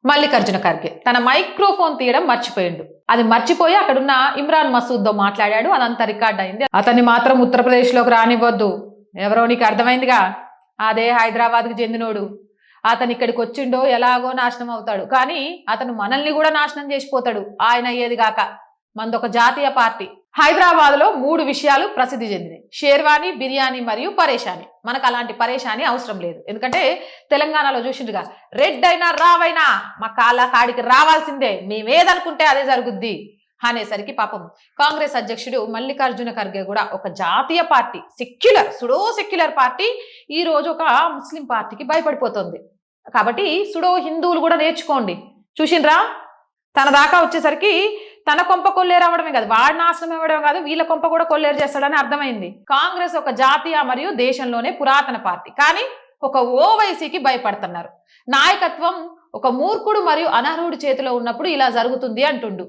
మల్లికార్జున ఖర్గే తన మైక్రోఫోన్ తీయడం మర్చిపోయిండు. అది మర్చిపోయి అక్కడున్న ఇమ్రాన్ మసూద్తో మాట్లాడాడు. అదంతా రికార్డ్ అయింది. అతన్ని మాత్రం ఉత్తరప్రదేశ్లోకి రానివ్వద్దు. ఎవరో నీకు అర్థమైందిగా, అదే హైదరాబాద్కు చెందినోడు. అతను ఇక్కడికి వచ్చిండో ఎలాగో నాశనం అవుతాడు, కానీ అతను మనల్ని కూడా నాశనం చేసిపోతాడు. ఆయన అయ్యేది గాక మనదొక జాతీయ పార్టీ. హైదరాబాద్లో 3 విషయాలు ప్రసిద్ధి చెందినాయి: షేర్వాణి, బిర్యానీ మరియు పరేషాని. మనకు అలాంటి పరేషాని అవసరం లేదు, ఎందుకంటే తెలంగాణలో చూసిండుగా, రెడ్ అయినా రావైనా మా కాడికి రావాల్సిందే, మేమేదనుకుంటే అదే జరుగుద్ది అనేసరికి పాపం కాంగ్రెస్ అధ్యక్షుడు మల్లికార్జున ఖర్గే కూడా ఒక జాతీయ పార్టీ, సుడో సెక్యులర్ పార్టీ ఈ రోజు ఒక ముస్లిం పార్టీకి భయపడిపోతుంది. కాబట్టి సుడో హిందువులు కూడా నేర్చుకోండి. చూసిండ్రా, తన దాకా వచ్చేసరికి తన కొంప కొల్లేరు అవ్వడమే కాదు, వాడి నాశనం ఇవ్వడమే కాదు, వీళ్ళ కొంప కూడా కొల్లేరు చేస్తాడని అర్థమైంది. కాంగ్రెస్ ఒక జాతీయ మరియు దేశంలోనే పురాతన పార్టీ, కానీ ఒక ఓవైసీకి భయపడుతున్నారు. నాయకత్వం ఒక మూర్ఖుడు మరియు అనర్హుడి చేతిలో ఉన్నప్పుడు ఇలా జరుగుతుంది అంటుండు.